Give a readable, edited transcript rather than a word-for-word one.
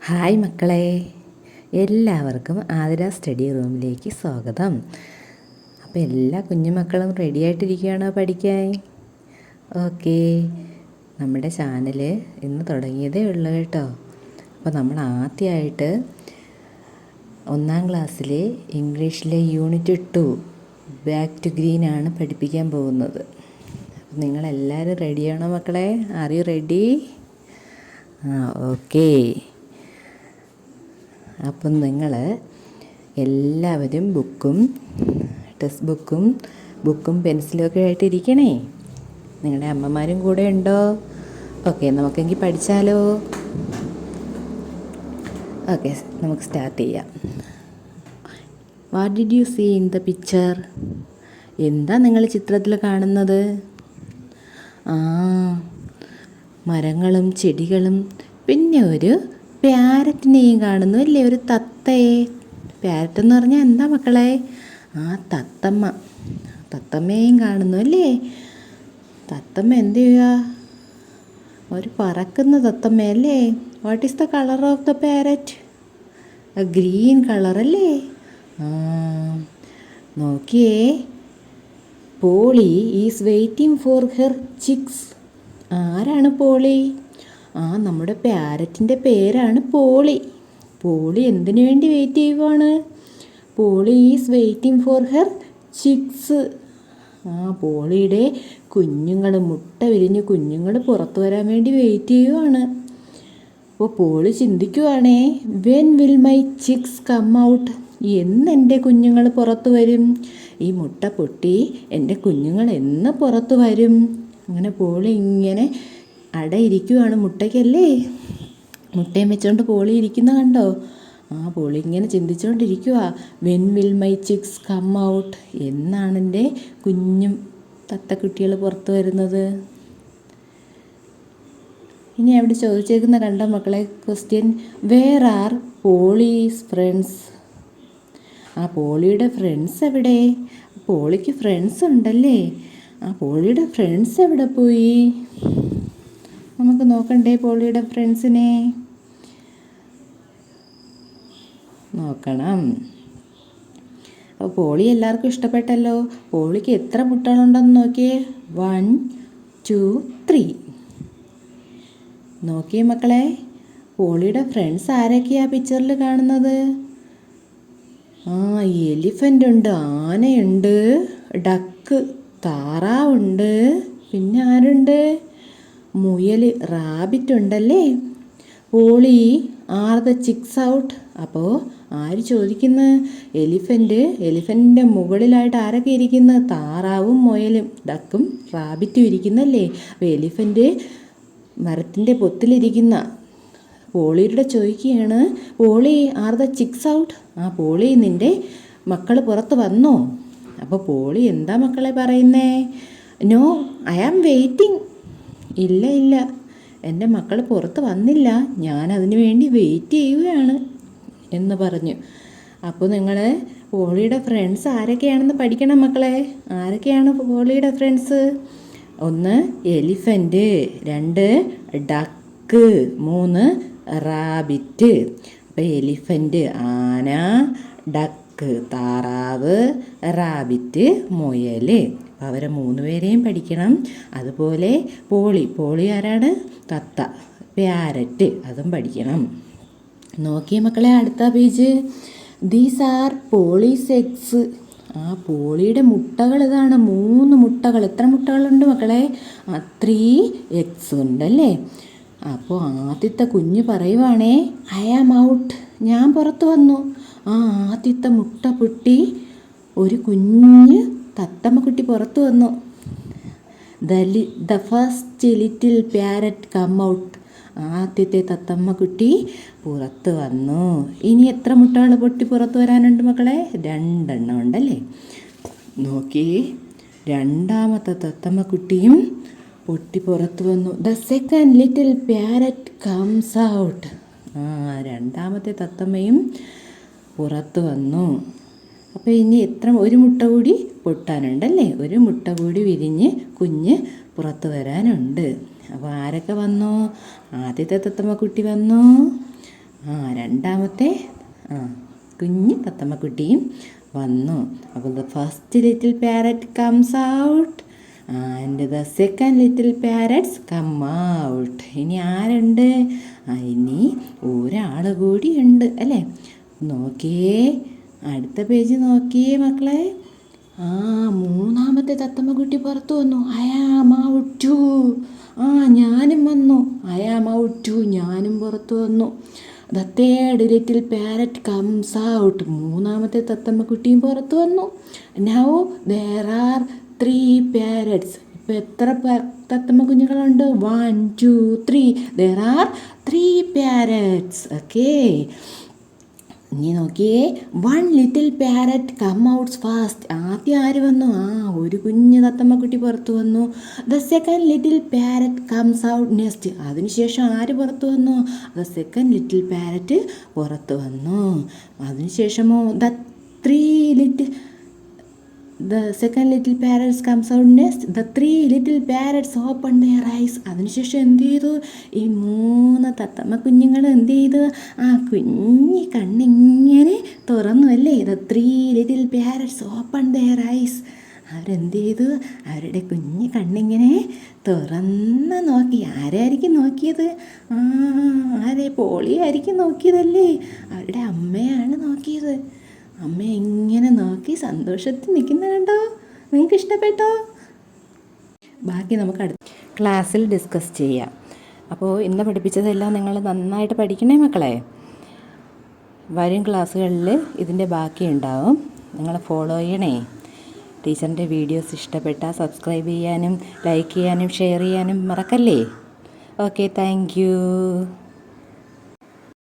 Hi മക്കളെ, എല്ലാവർക്കും Athira study റൂമിലേക്ക് സ്വാഗതം. അപ്പോൾ എല്ലാ കുഞ്ഞുമക്കളും റെഡി ആയിട്ടിരിക്കുകയാണോ പഠിക്കാൻ? ഓക്കേ, നമ്മുടെ ചാനൽ ഇന്ന് തുടങ്ങിയതേ ഉള്ളൂ കേട്ടോ. അപ്പോൾ നമ്മൾ ആദ്യമായിട്ട് 1ാം ക്ലാസ്സിലെ ഇംഗ്ലീഷിലെ യൂണിറ്റ് 2 ബാക്ക് ടു ഗ്രീൻ ആണ് പഠിപ്പിക്കാൻ പോകുന്നത്. നിങ്ങളെല്ലാവരും റെഡിയാണോ മക്കളെ? Are you ready? ഓക്കേ. അപ്പം നിങ്ങൾ എല്ലാവരും ടെക്സ്റ്റ് ബുക്കും പെൻസിലും ഒക്കെ ആയിട്ടിരിക്കണേ. നിങ്ങളുടെ അമ്മമാരും കൂടെ ഉണ്ടോ? ഓക്കെ, നമുക്കെങ്കിൽ പഠിച്ചാലോ? ഓക്കെ, നമുക്ക് സ്റ്റാർട്ട് ചെയ്യാം. What did you see in the picture? എന്താ നിങ്ങൾ ചിത്രത്തിൽ കാണുന്നത്? മരങ്ങളും ചെടികളും പിന്നെ ഒരു പാരറ്റിനെയും കാണുന്നു അല്ലേ, ഒരു തത്തയെ. പാരറ്റ് എന്ന് പറഞ്ഞാൽ എന്താ മക്കളെ? തത്തമ്മയെയും കാണുന്നു അല്ലേ. തത്തമ്മ എന്ത് ചെയ്യുക? ഒരു പറക്കുന്ന തത്തമ്മയല്ലേ. What is the colour of the parrot? Green colour അല്ലേ. നോക്കിയേ, Polly is waiting for her chicks. ആരാണ് പോളി? നമ്മുടെ പാരറ്റിൻ്റെ പേരാണ് പോളി. പോളി എന്തിനു വേണ്ടി വെയിറ്റ് ചെയ്യുവാണ്? Polly is waiting for her chicks. പോളിയുടെ മുട്ട വിരിഞ്ഞ് കുഞ്ഞുങ്ങൾ പുറത്തു വരാൻ വേണ്ടി വെയിറ്റ് ചെയ്യുവാണ്. അപ്പോൾ പോളി ചിന്തിക്കുവാണേ, when will my chicks come out? എൻ്റെ കുഞ്ഞുങ്ങൾ പുറത്തു വരും? ഈ മുട്ട പൊട്ടി എൻ്റെ കുഞ്ഞുങ്ങൾ എന്ന് പുറത്തു വരും? അങ്ങനെ പോളി ഇങ്ങനെ അടയിരിക്കുവാണ്, മുട്ടയ്ക്കല്ലേ. മുട്ടയും വെച്ചുകൊണ്ട് പോളി ഇരിക്കുന്ന കണ്ടോ? പോളി ഇങ്ങനെ ചിന്തിച്ചുകൊണ്ടിരിക്കുക, when will my chicks come out? എന്നാണ് എൻ്റെ കുഞ്ഞും തത്തക്കുട്ടികൾ പുറത്തു വരുന്നത്? ഇനി അവിടെ ചോദിച്ചേക്കുന്ന കണ്ടോ മക്കളെ question, where are Polly's friends? പോളിയുടെ ഫ്രണ്ട്സ് എവിടെ? പോളിക്ക് ഫ്രണ്ട്സ് ഉണ്ടല്ലേ. പോളിയുടെ ഫ്രണ്ട്സ് എവിടെ പോയി? നമുക്ക് നോക്കണ്ടേ പോളിയുടെ ഫ്രണ്ട്സിനെ? നോക്കണം. അപ്പോൾ പോളി എല്ലാവർക്കും ഇഷ്ടപ്പെട്ടല്ലോ. പോളിക്ക് എത്ര മുട്ടകളുണ്ടെന്ന് നോക്കിയേ. 1 2 3. നോക്കിയേ മക്കളെ, പോളിയുടെ ഫ്രണ്ട്സ് ആരൊക്കെയാ പിക്ചറിൽ കാണുന്നത്? എലിഫൻ്റ് ഉണ്ട്, ആനയുണ്ട്, ഡക്ക് താറാവുണ്ട്, പിന്നെ ആരുണ്ട്? മുയൽ, റാബിറ്റ് ഉണ്ടല്ലേ. Polly are the chicks out? അപ്പോൾ ആര് ചോദിക്കുന്നു? എലിഫൻറ്റിൻ്റെ മുകളിലായിട്ട് ആരൊക്കെ ഇരിക്കുന്നത്? താറാവും മുയലും ഡക്കും റാബിറ്റും ഇരിക്കുന്നല്ലേ. അപ്പോൾ എലിഫൻ്റ് മരത്തിൻ്റെ പൊത്തിലിരിക്കുന്ന പോളിയുടെ ചോദിക്കുകയാണ്, Polly are the chicks out? Polly നിൻ്റെ മക്കൾ പുറത്ത് വന്നോ? അപ്പോൾ പോളി എന്താ മക്കളെ പറയുന്നേ? No, I am waiting. ഇല്ല, എൻ്റെ മക്കൾ പുറത്ത് വന്നില്ല, ഞാൻ അതിനു വേണ്ടി വെയിറ്റ് ചെയ്യുകയാണ് എന്ന് പറഞ്ഞു. അപ്പോൾ നിങ്ങൾ പോളിയുടെ ഫ്രണ്ട്സ് ആരൊക്കെയാണെന്ന് പഠിക്കണം മക്കളെ. ആരൊക്കെയാണ് പോളിയുടെ ഫ്രണ്ട്സ്? 1 elephant, 2 duck, 3 rabbit. അപ്പോൾ എലിഫൻ്റ് ആന, ഡക്ക് താറാവ്, റാബിറ്റ് മുയൽ. അവരെ 3 പേരെയും പഠിക്കണം. അതുപോലെ പോളി ആരാണ്? തത്ത. പാരറ്റ്, അതും പഠിക്കണം. നോക്കിയ മക്കളെ അടുത്ത page. These are Polly's eggs. പോളിയുടെ മുട്ടകൾ ഇതാണ്. 3 മുട്ടകൾ. എത്ര മുട്ടകളുണ്ട് മക്കളെ? 3 എഗ്സ് ഉണ്ടല്ലേ. അപ്പോൾ ആദ്യത്തെ കുഞ്ഞ് പറയുവാണേ, ഐ ആം ഔട്ട്, ഞാൻ പുറത്ത് വന്നു. ആദ്യത്തെ മുട്ട പൊട്ടി ഒരു കുഞ്ഞ് തത്തമ്മക്കുട്ടി പുറത്തു വന്നു. The first little parrot come out. ആദ്യത്തെ തത്തമ്മക്കുട്ടി പുറത്ത് വന്നു. ഇനി എത്ര മുട്ടകൾ പൊട്ടി പുറത്ത് വരാനുണ്ട് മക്കളെ? 2 എണ്ണം ഉണ്ടല്ലേ. നോക്കി, 2ാമത്തെ തത്തമ്മക്കുട്ടിയും പൊട്ടി പുറത്ത് വന്നു. The second little parrot comes out. 2ാമത്തെ തത്തമ്മയും പുറത്ത് വന്നു. അപ്പോൾ ഇനി ഒരു മുട്ട കൂടി പൊട്ടാനുണ്ടല്ലേ. ഒരു മുട്ട കൂടി വിരിഞ്ഞ് കുഞ്ഞ് പുറത്ത് വരാനുണ്ട്. അപ്പോൾ ആരൊക്കെ വന്നു? ആദ്യത്തെ തത്തമ്മക്കുട്ടി വന്നു, രണ്ടാമത്തെ കുഞ്ഞ് തത്തമ്മക്കുട്ടിയും വന്നു. അപ്പോൾ the first little parrot comes out and the second little parrots come out. ഇനി ആരുണ്ട്? ഇനി ഒരാൾ കൂടിയുണ്ട് അല്ലേ? നോക്കിയേ, അടുത്ത പേജ് നോക്കിയേ മക്കളെ. മൂന്നാമത്തെ തത്തമ്മക്കുട്ടി പുറത്തു വന്നു. I am out too. ഞാനും വന്നു. I am out too. ഞാനും പുറത്തു വന്നു. The third little parrot comes out. മൂന്നാമത്തെ തത്തമ്മക്കുട്ടിയും പുറത്തു വന്നു. Now there are 3 parrots. ഇപ്പോൾ എത്ര തത്തമ്മ കുഞ്ഞുങ്ങളുണ്ട്? 1 2 3. There are 3 parrots. ഓക്കേ, ഇനി നോക്കിയേ, 1 little parrot come out fast. ആദ്യം ആര് വന്നു? ഒരു കുഞ്ഞ് തത്തമ്മക്കുട്ടി പുറത്തു വന്നു. The second little parrot comes out next. അതിനുശേഷം ആര് പുറത്തു വന്നു? ദ സെക്കൻഡ് ലിറ്റിൽ പാരറ്റ് പുറത്തു വന്നു. അതിനുശേഷമോ The second little parrots comes out next. The 3 little parrots open their eyes. അതിനുശേഷം എന്ത് ചെയ്തു? ഈ 3 തത്തമ്മ കുഞ്ഞുങ്ങൾ എന്ത് ചെയ്തു? കുഞ്ഞി കണ്ണിങ്ങനെ തുറന്നു അല്ലേ? The 3 little parrots open their eyes. അവരെന്ത് ചെയ്തു? അവരുടെ കുഞ്ഞി കണ്ണിങ്ങനെ തുറന്ന് നോക്കി. ആരായിരിക്കും നോക്കിയത്? പോളിയായിരിക്കും നോക്കിയതല്ലേ? അവരുടെ അമ്മയാണ് നോക്കിയത്. അമ്മ എങ്ങനെ നോക്കി സന്തോഷത്തിൽ നിൽക്കുന്നത് കണ്ടോ? നിങ്ങൾക്ക് ഇഷ്ടപ്പെട്ടോ? ബാക്കി നമുക്ക് അടുത്ത ക്ലാസ്സിൽ ഡിസ്കസ് ചെയ്യാം. അപ്പോൾ ഇന്ന് പഠിപ്പിച്ചതെല്ലാം നിങ്ങൾ നന്നായിട്ട് പഠിക്കണേ മക്കളെ. വരും ക്ലാസ്സുകളിൽ ഇതിൻ്റെ ബാക്കി ഉണ്ടാവും. നിങ്ങൾ ഫോളോ ചെയ്യണേ. ടീച്ചറിൻ്റെ വീഡിയോസ് ഇഷ്ടപ്പെട്ടാൽ സബ്സ്ക്രൈബ് ചെയ്യാനും ലൈക്ക് ചെയ്യാനും ഷെയർ ചെയ്യാനും മറക്കല്ലേ. Okay, thank you.